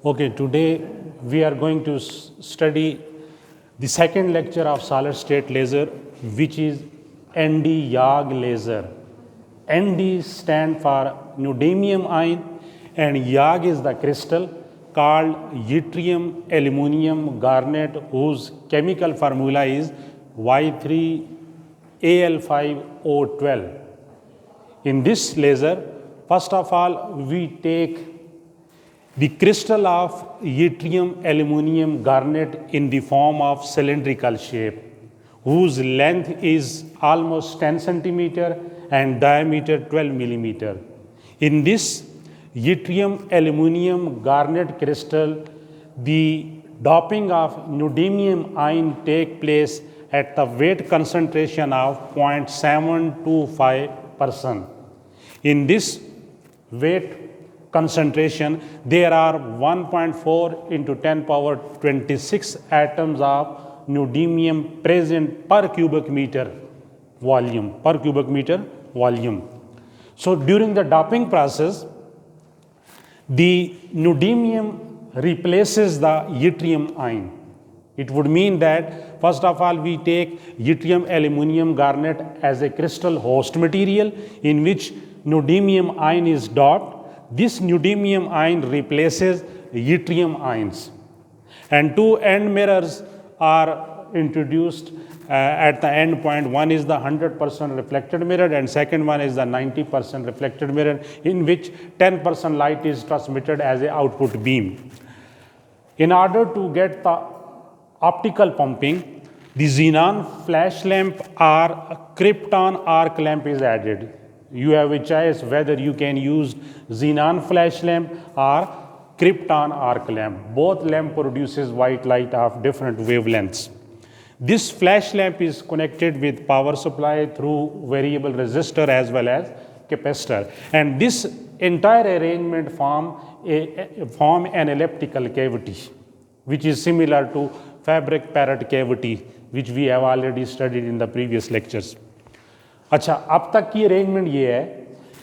Okay, today we are going to study the second lecture of solid state laser, which is ND-YAG laser. ND stand for neodymium ion and YAG is the crystal called yttrium aluminum garnet, whose chemical formula is Y3Al5O12. In this laser, first of all, we take the crystal of yttrium aluminum garnet in the form of cylindrical shape, whose length is almost 10 centimeter and diameter 12 millimeter. In this yttrium aluminum garnet crystal, the doping of neodymium ion take place at the weight concentration of 0.725%. In this weight concentration, there are 1.4 into 10 power 26 atoms of neodymium present per cubic meter volume. So during the doping process, the neodymium replaces the yttrium ion. It would mean that first of all we take yttrium aluminum garnet as a crystal host material in which neodymium ion is doped. This neodymium ion replaces yttrium ions, and two end mirrors are introduced at the end point. One is the 100% reflected mirror and second one is the 90% reflected mirror, in which 10% light is transmitted as an output beam. In order to get the optical pumping, the xenon flash lamp or krypton arc lamp is added. You have a choice whether you can use xenon flash lamp or krypton arc lamp. Both lamp produces white light of different wavelengths. This flash lamp is connected with power supply through variable resistor as well as capacitor, and this entire arrangement form an elliptical cavity, which is similar to fabric parrot cavity, which we have already studied in the previous lectures. अच्छा, अब तक की arrangement ये है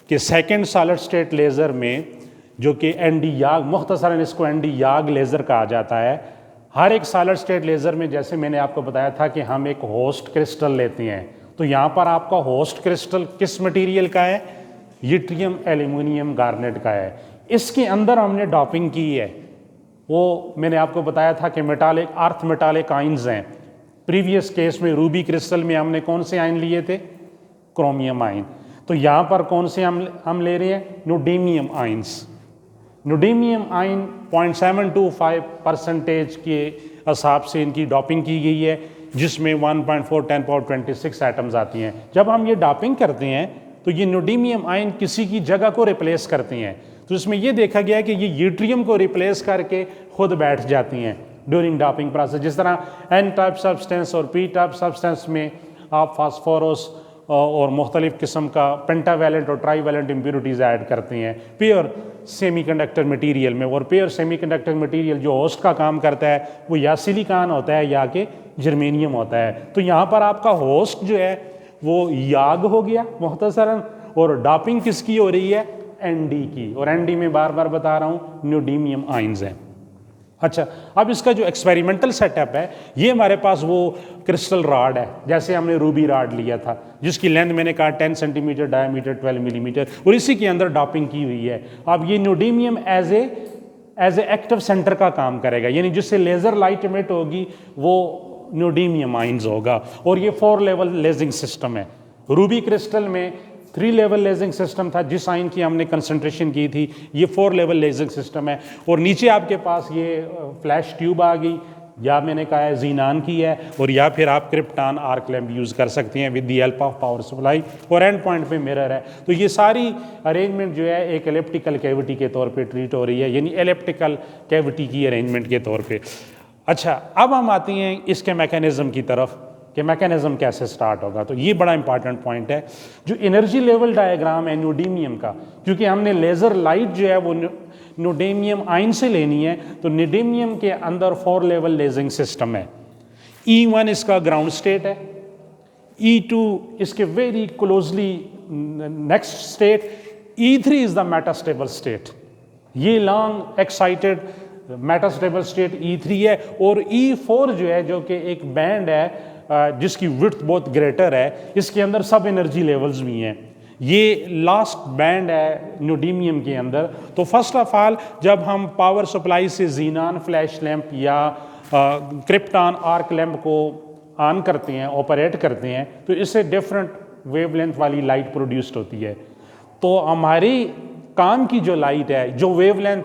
कि second solid state laser में, जो कि ND-YAG, मुख्तसरन इसको ND-YAG लेज़र कहा जाता है, हर एक सॉलिड स्टेट लेज़र में जैसे मैंने आपको बताया था कि हम एक होस्ट क्रिस्टल लेते हैं, तो यहाँ पर आपका होस्ट क्रिस्टल किस मटेरियल का है? यट्रियम एल्यूमिनियम गार्नेट का है। इसके अंदर हमने डॉपिंग की है, वो मैंने आपको बताया था कि मेटालिक अर्थ मेटालिक आइंस हैं। प्रीवियस केस में रूबी क्रिस्टल में हमने कौन से आयन लिए थे? Chromium ion. तो यहाँ पर कौन से हम ले रहे हैं? न्यूडीमियम आयंस। न्यूडीमियम आयन 0.725% के हिसाब से इनकी डॉपिंग की गई है, जिसमें 1.4 10 पावर 26 एटम्स आती हैं। जब हम ये डॉपिंग करते हैं तो ये न्यूडीमियम आयन किसी की जगह को रिप्लेस करती हैं, तो इसमें ये देखा गया है कि ये यूट्रियम को रिप्लेस करके खुद बैठ जाती हैं ड्यूरिंग डॉपिंग प्रोसेस। जिस तरह एन टाइप सब्सटेंस और पी टाइप सब्सटेंस में आप फास्फोरस और मुख्तलिफ़ किस्म का पेंटावैलेंट और ट्राईवैलेंट इम्प्योरिटीज़ ऐड करते हैं प्योर सेमीकंडक्टर मटेरियल में। और प्योर सेमीकंडक्टर मटेरियल जो होस्ट का काम करता है वो या सिलिकॉन होता है या कि जर्मेनियम होता है। तो यहाँ पर आपका होस्ट जो है वो याग हो गया मुख्तसरन, और डॉपिंग किसकी हो रही है? एनडी की। और एनडी में बार बार बता रहा हूँ न्यूडीमियम आयंस हैं। अच्छा, अब इसका जो एक्सपेरिमेंटल सेटअप है, ये हमारे पास वो क्रिस्टल रॉड है, जैसे हमने रूबी रॉड लिया था, जिसकी लेंथ मैंने कहा 10 सेंटीमीटर, डायमीटर 12 मिलीमीटर, और इसी के अंदर डॉपिंग की हुई है। अब ये न्यूडीमियम एज ए एक्टिव सेंटर का काम करेगा, यानी जिससे लेज़र लाइट इमिट होगी वो न्यूडीमियम आइंस होगा। और ये 4 लेवल लेजिंग सिस्टम है। रूबी क्रिस्टल में 3 लेवल लेजिंग सिस्टम था, जिस आइन की हमने कंसंट्रेशन की थी। ये 4 लेवल लेजिंग सिस्टम है। और नीचे आपके पास ये फ्लैश ट्यूब आ गई, या मैंने कहा है जीनान की है, और या फिर आप क्रिप्टॉन आर्क लैम्प यूज़ कर सकते हैं with the help of power supply, और एंड पॉइंट पे मिरर है। तो ये सारी अरेंजमेंट जो है एक एलिप्टिकल कैविटी के तौर पे ट्रीट हो रही है, यानी एलिप्टिकल कैविटी की अरेंजमेंट के तौर पे। अच्छा, अब हम आते हैं इसके मैकेनिज़्म की तरफ कि मैकेनिज़्म कैसे स्टार्ट होगा। तो ये बड़ा इंपॉर्टेंट पॉइंट है, जो एनर्जी लेवल डायग्राम है न्यूडीमियम का, क्योंकि हमने लेज़र लाइट जो है वो न्यूडीमियम आइन से लेनी है, तो न्यूडीमियम के अंदर 4 लेवल लेजिंग सिस्टम है। E1 इसका ग्राउंड स्टेट है, E2 इसके very closely next state, E3 is the metastable state. ये long excited metastable state E3 है। और E4 जो है, जो कि एक बैंड है जिसकी विड्थ बहुत ग्रेटर है, इसके अंदर सब एनर्जी लेवल्स भी हैं। ये लास्ट बैंड है न्यूडीमियम के अंदर। तो फर्स्ट ऑफ ऑल जब हम पावर सप्लाई से जीनान फ्लैश लैंप या क्रिप्टॉन आर्क लैंप को ऑन करते हैं, ऑपरेट करते हैं, तो इससे डिफरेंट वेवलेंथ वाली लाइट प्रोड्यूस्ड होती है। तो हमारी काम की जो लाइट है, जो वेवलेंथ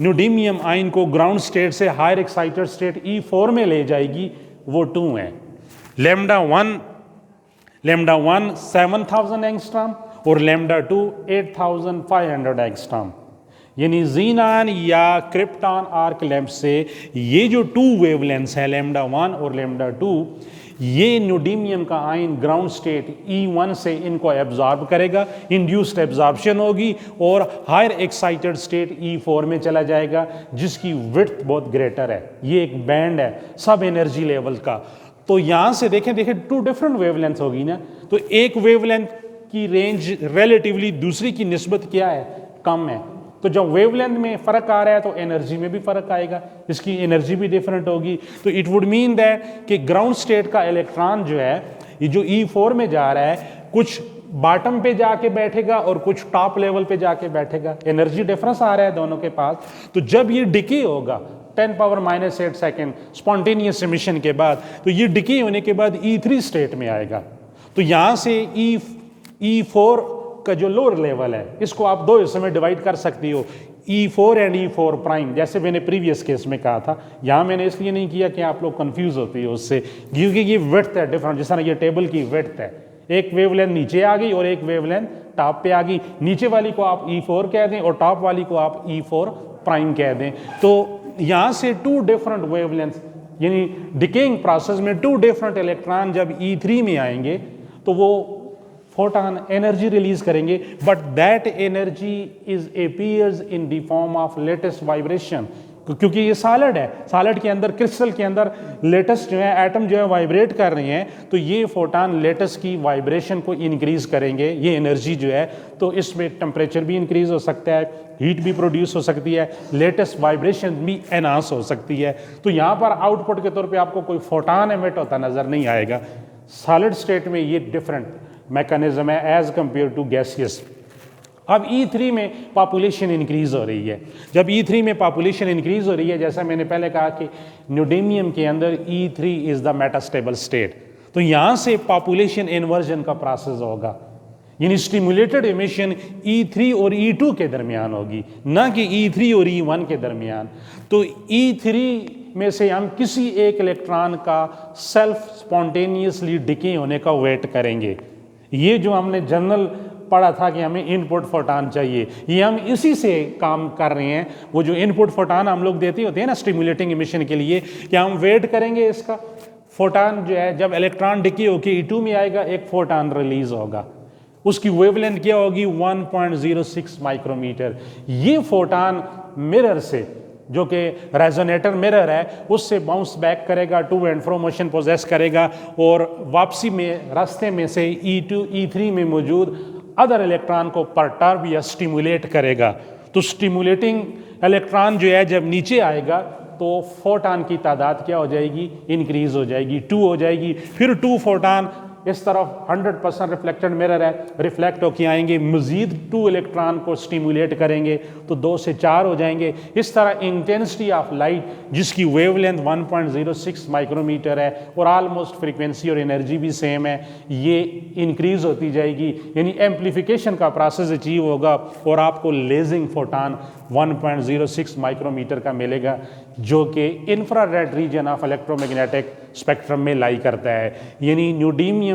न्यूडीमियम आयन को ग्राउंड स्टेट से हायर एक्साइटेड स्टेट E4 में ले जाएगी, वो 2 है। लैम्डा 1 7000 एंगस्ट्रॉम और लैम्डा 2 8500 एंगस्ट्रॉम। यानी जीनान या क्रिप्टॉन आर्क लैंप से ये जो 2 वेवलेंथ्स है, लैम्डा 1 और लैम्डा 2, ये न्यूडीमियम का आयन ग्राउंड स्टेट E1 से इनको एब्जॉर्ब करेगा, इंड्यूस्ड एब्जॉर्प्शन होगी और हायर एक्साइटेड स्टेट E4 में चला जाएगा, जिसकी विड्थ बहुत ग्रेटर है। ये एक बैंड है सब एनर्जी लेवल का। तो यहाँ से देखें 2 डिफरेंट वेवलेंथ होगी ना, तो एक वेवलेंथ की रेंज रिलेटिवली दूसरी की निस्बत क्या है, कम है। तो जब वेवलेंथ में फ़र्क आ रहा है तो एनर्जी में भी फ़र्क आएगा, इसकी एनर्जी भी डिफरेंट होगी। तो इट वुड मीन दैट कि ग्राउंड स्टेट का इलेक्ट्रॉन जो है, ये जो E4 में जा रहा है, कुछ बॉटम पे जाके बैठेगा और कुछ टॉप लेवल पे जाके बैठेगा। एनर्जी डिफरेंस आ रहा है दोनों के पास। तो जब ये डिके होगा 10⁻⁸ सेकेंड स्पॉन्टेनियस एमिशन के बाद, तो ये डिके होने के बाद E3 स्टेट में आएगा। तो यहाँ से E4 का जो लोअर लेवल है, इसको आप 2 हिस्सों में डिवाइड कर सकती हो, E4 एंड E4 प्राइम, जैसे मैंने प्रीवियस केस में कहा था। यहाँ मैंने इसलिए नहीं किया कि आप लोग कंफ्यूज होती हो उससे, क्योंकि ये विड्थ है डिफरेंट। जिस तरह ये टेबल की विड्थ है, एक वेवलेंथ नीचे आ गई और एक वेवलेंथ टॉप पे आ गई। नीचे वाली को आप E4 कह दें और टॉप वाली को आप E4 प्राइम कह दें। तो यहाँ से 2 डिफरेंट वेवलेंथ, यानी डिकेइंग प्रोसेस में 2 डिफरेंट इलेक्ट्रॉन जब E3 में आएंगे तो वो फोटॉन एनर्जी रिलीज करेंगे, but that energy is appears in the form of latest vibration. क्योंकि ये सॉलिड है, सॉलिड के अंदर, क्रिस्टल के अंदर लेटेस्ट जो है एटम जो है वाइब्रेट कर रहे हैं, तो ये फोटॉन लेटेस्ट की वाइब्रेशन को इंक्रीज करेंगे, ये एनर्जी जो है। तो इसमें टेम्परेचर भी इंक्रीज हो सकता है, हीट भी प्रोड्यूस हो सकती है, लेटेस्ट वाइब्रेशन भी एनहांस हो सकती है। तो यहाँ पर आउटपुट के तौर पे आपको कोई फोटॉन एमिट होता नजर नहीं आएगा। सॉलिड स्टेट में ये डिफरेंट मैकेनिज्म है एज कंपेयर टू गैसियस। अब E3 में पॉपुलेशन इंक्रीज हो रही है। जब E3 में पॉपुलेशन इंक्रीज हो रही है, जैसा मैंने पहले कहा कि न्यूडीमियम के अंदर E3 is the metastable state, तो यहाँ से पॉपुलेशन इन्वर्जन का प्रोसेस होगा, यानी स्टिमुलेटेड एमिशन E3 और E2 के दरमियान होगी, ना कि E3 और E1 के दरमियान। तो E3 में से हम किसी एक इलेक्ट्रॉन का सेल्फ स्पॉन्टेनियसली डिके होने का वेट करेंगे। ये जो हमने जनरल पढ़ा था कि हमें इनपुट फोटॉन चाहिए, ये हम इसी से काम कर रहे हैं। वो जो इनपुट फोटॉन हम लोग देते होते हैं ना स्टिमुलेटिंग एमिशन के लिए, कि हम वेट करेंगे इसका फोटॉन जो है, जब इलेक्ट्रॉन डिके होकर E2 में आएगा, एक फोटॉन रिलीज होगा, उसकी वेवलेंथ क्या होगी 1.06 माइक्रोमीटर। ये फोटॉन मिरर से, जो कि रेजोनेटर मिरर है, उससे बाउंस बैक करेगा, to and fro motion possess करेगा और वापसी में रास्ते में से E2 E3 में मौजूद अदर इलेक्ट्रॉन को परटर्ब या स्टिमुलेट करेगा। तो स्टिमुलेटिंग इलेक्ट्रॉन जो है जब नीचे आएगा तो फोटॉन की तादाद क्या हो जाएगी, इंक्रीज हो जाएगी, 2 हो जाएगी। फिर 2 फोटॉन इस तरफ 100% रिफ्लेक्टेड मिरर है, रिफ्लेक्ट होके आएंगे, मजीद 2 इलेक्ट्रॉन को स्टिमुलेट करेंगे तो 2 से 4 हो जाएंगे। इस तरह इंटेंसिटी ऑफ लाइट, जिसकी वेवलेंथ 1.06 माइक्रोमीटर है और ऑलमोस्ट फ्रीक्वेंसी और एनर्जी भी सेम है, ये इंक्रीज होती जाएगी, यानी एम्प्लीफिकेशन का प्रोसेस अचीव होगा और आपको लेजिंग फोटॉन 1.06 माइक्रोमीटर का मिलेगा, जो कि infrared reason of electromagnetic spectrum में लाई करता है। यानी न्यूडीमियम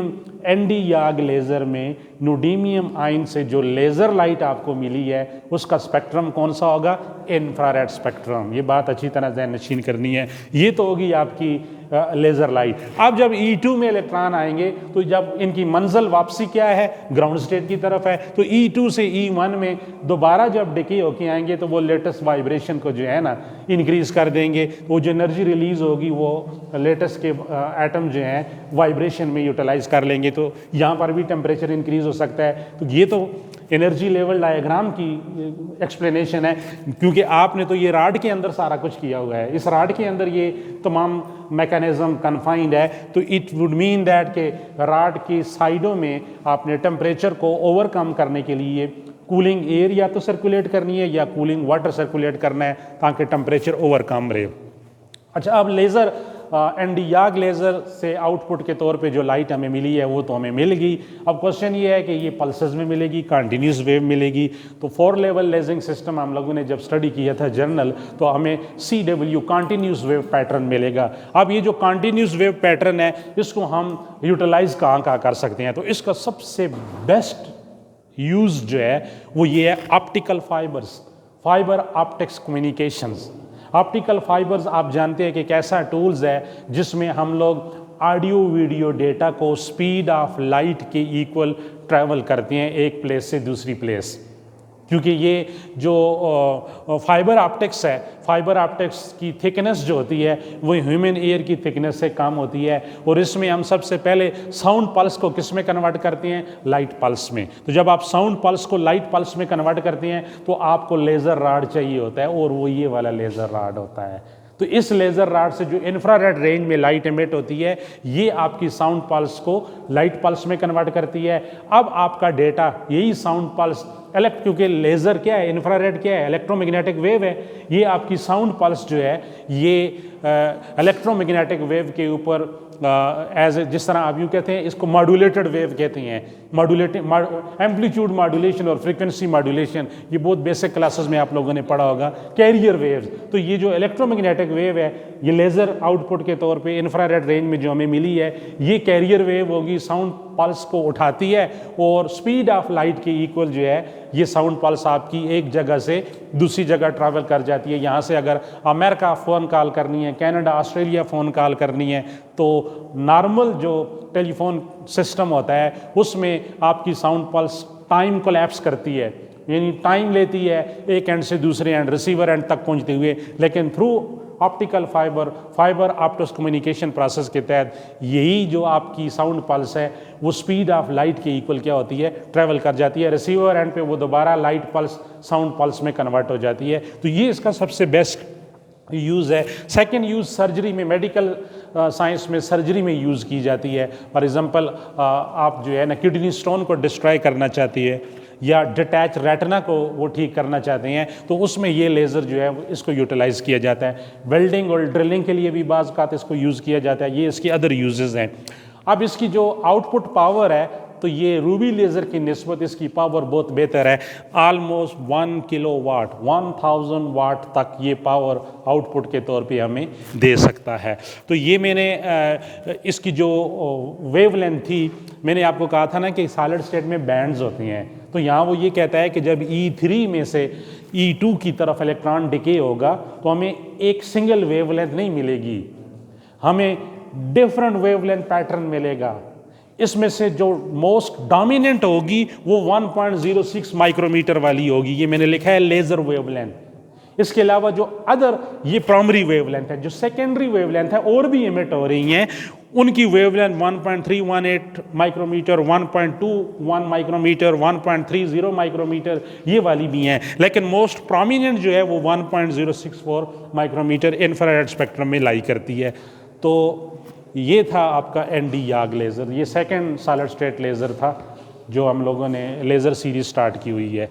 ND याग लेज़र में न्यूडीमियम आयन से जो लेज़र लाइट आपको मिली है, उसका स्पेक्ट्रम कौन सा होगा, इंफ्रारेड स्पेक्ट्रम। ये बात अच्छी तरह ज़हन नशीन करनी है। ये तो होगी आपकी लेज़र लाइट। अब जब E2 में इलेक्ट्रॉन आएंगे तो जब इनकी मंजिल वापसी क्या है, ग्राउंड स्टेट की तरफ है, तो E2 से E1 में दोबारा जब डिके होके आएंगे तो वो लेटेस्ट वाइब्रेशन को जो है ना इंक्रीज कर देंगे। वो जो एनर्जी रिलीज होगी वो लेटेस्ट के एटम जो हैं वाइब्रेशन में यूटिलाइज कर लेंगे, तो यहाँ पर भी टेम्परेचर इंक्रीज हो सकता है। तो ये तो एनर्जी लेवल डायग्राम की एक्सप्लेनेशन है, क्योंकि आपने तो ये राड के अंदर सारा कुछ किया हुआ है, इस राड के अंदर ये तमाम मैकेनिज्म कन्फाइंड है, तो इट वुड मीन दैट के राड की साइडों में आपने टेम्परेचर को ओवरकम करने के लिए कूलिंग एयर या तो सर्कुलेट करनी है या कूलिंग वाटर सर्कुलेट करना है ताकि टेम्परेचर ओवरकम रहे। अच्छा, अब लेज़र एनडी याग लेज़र से आउटपुट के तौर पे जो लाइट हमें मिली है वो तो हमें मिल गई। अब क्वेश्चन ये है कि ये पल्सेस में मिलेगी, कंटिन्यूस वेव मिलेगी। तो 4 लेवल लेजिंग सिस्टम हम लोगों ने जब स्टडी किया था जर्नल, तो हमें CW कंटिन्यूस वेव पैटर्न मिलेगा। अब ये जो कंटिन्यूस वेव पैटर्न है इसको हम यूटिलाइज कहाँ कर सकते हैं, तो इसका सबसे बेस्ट यूज़ जो है वो ये है optical fibres, fibre optics communications. Optical fibres आप जानते हैं कि एक ऐसा टूल्स है जिसमें हम लोग ऑडियो वीडियो डेटा को स्पीड ऑफ लाइट के इक्वल ट्रैवल करते हैं एक प्लेस से दूसरी प्लेस, क्योंकि ये जो फाइबर ऑप्टिक्स है, फाइबर ऑप्टिक्स की थिकनेस जो होती है वो ह्यूमन एयर की थिकनेस से कम होती है, और इसमें हम सबसे पहले साउंड पल्स को किस में कन्वर्ट करते हैं, लाइट पल्स में। तो जब आप साउंड पल्स को लाइट पल्स में कन्वर्ट करते हैं तो आपको लेज़र रॉड चाहिए होता है, और वो ये वाला लेज़र रॉड होता है। तो इस लेज़र रॉड से जो इंफ्रारेड रेंज में लाइट एमिट होती है ये आपकी साउंड पल्स को लाइट पल्स में कन्वर्ट करती है। अब आपका डेटा यही साउंड पल्स क्योंकि लेज़र क्या है, इंफ्रारेड क्या है, इलेक्ट्रोमैग्नेटिक वेव है, ये आपकी साउंड पल्स जो है ये इलेक्ट्रोमैग्नेटिक वेव के ऊपर जिस तरह आप यूँ कहते हैं इसको मॉड्यूलेटेड वेव कहते हैं, मॉड्यूलेटिंग एम्पलीट्यूड मॉड्यूलेशन और फ्रीक्वेंसी मॉड्यूलेशन, ये बहुत बेसिक क्लासेस में आप लोगों ने पढ़ा होगा। कैरियर वेव्स, तो ये जो इलेक्ट्रोमैग्नेटिक वेव है ये लेज़र आउटपुट के तौर पे इंफ्रारेड रेंज में जो हमें मिली है ये कैरियर वेव होगी, साउंड पल्स को उठाती है और स्पीड ऑफ लाइट के इक्वल जो है ये साउंड पल्स आपकी एक जगह से दूसरी जगह ट्रैवल कर जाती है। यहाँ से अगर अमेरिका फ़ोन कॉल करनी है, कनाडा, ऑस्ट्रेलिया फ़ोन कॉल करनी है, तो नॉर्मल जो टेलीफोन सिस्टम होता है उसमें आपकी साउंड पल्स टाइम कोलैप्स करती है, यानी टाइम लेती है एक एंड से दूसरे एंड रिसीवर एंड तक पहुँचते हुए, लेकिन through optical fibre optics communication process के तहत यही जो आपकी साउंड पल्स है वो स्पीड ऑफ लाइट के इक्वल क्या होती है, ट्रैवल कर जाती है, रिसीवर एंड पे वो दोबारा लाइट पल्स साउंड पल्स में कन्वर्ट हो जाती है। तो ये इसका सबसे बेस्ट यूज़ है। सेकेंड यूज़ सर्जरी में, मेडिकल साइंस में सर्जरी में यूज़ की जाती है। फॉर एग्जांपल आप जो है ना किडनी स्टोन को डिस्ट्रॉय करना चाहती है या डिटैच रेटिना को वो ठीक करना चाहते हैं तो उसमें ये लेज़र जो है इसको यूटिलाइज़ किया जाता है। वेल्डिंग और ड्रिलिंग के लिए भी बाज़ औक़ात इसको यूज़ किया जाता है। ये इसकी अदर यूजेस हैं। अब इसकी जो आउटपुट पावर है तो ये रूबी लेज़र की निस्बत इसकी पावर बहुत बेहतर है, ऑलमोस्ट 1 किलोवाट 1000 वाट तक ये पावर आउटपुट के तौर पे हमें दे सकता है। तो ये मैंने इसकी जो वेवलेंथ थी, मैंने आपको कहा था ना कि सॉलिड स्टेट में बैंड्स होती हैं, तो यहाँ वो ये कहता है कि जब E3 में से E2 की तरफ इलेक्ट्रॉन डिके होगा तो हमें एक सिंगल वेवलेंथ नहीं मिलेगी, हमें डिफरेंट वेवलेंथ पैटर्न मिलेगा। इसमें से जो मोस्ट डोमिनेंट होगी वो 1.06 माइक्रोमीटर वाली होगी, ये मैंने लिखा है लेज़र वेवलेंथ। इसके अलावा जो अदर ये प्राइमरी वेवलेंथ है, जो सेकेंडरी वेवलेंथ है और भी इमिट हो रही हैं, उनकी वेवलेंथ 1.318 माइक्रोमीटर, 1.21 माइक्रोमीटर, 1.30 माइक्रोमीटर ये वाली भी हैं, लेकिन मोस्ट प्रोमिनेंट जो है वो 1.064 माइक्रोमीटर इंफ्रारेड स्पेक्ट्रम में लाई करती है। तो ये था आपका एनडी याग लेज़र, ये सेकंड सॉलिड स्टेट लेज़र था जो हम लोगों ने लेज़र सीरीज स्टार्ट की हुई है।